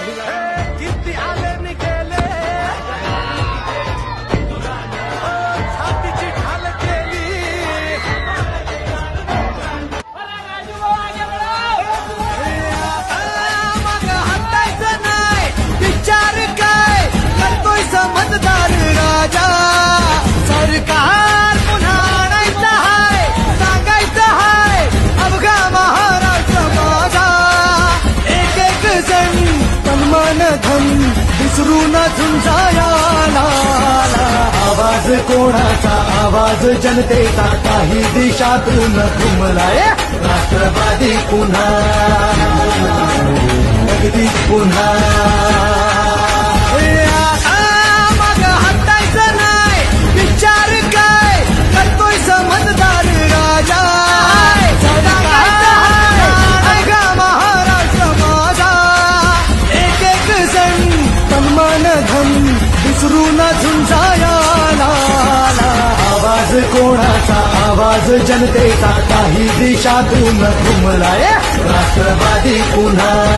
किती आले निघेले छातीची ढाल केली मग हटायचं नाही विचार काय करतोय समजदार राजा सरकार पुन्हा आणायचं हाय सांगायचं हाय अवघा महाराष्ट्र माझा एक एक जण तन्मन धन विसरून झुंजायाला आवाज कोणाचा आवाज जनतेचा काही दिशातून घुमलाय राष्ट्रवादी पुन्हा अगदी पुन्हा मग हटायचं नाही विचार काय करतोय समजदार राजा महाराष्ट्र माझा एक एक जण तन्मन धन विसरून झुंजायाला आवाज कोणाचा आवाज जनतेचा काही दिशातून घुमलाय राष्ट्रवादी पुन्हा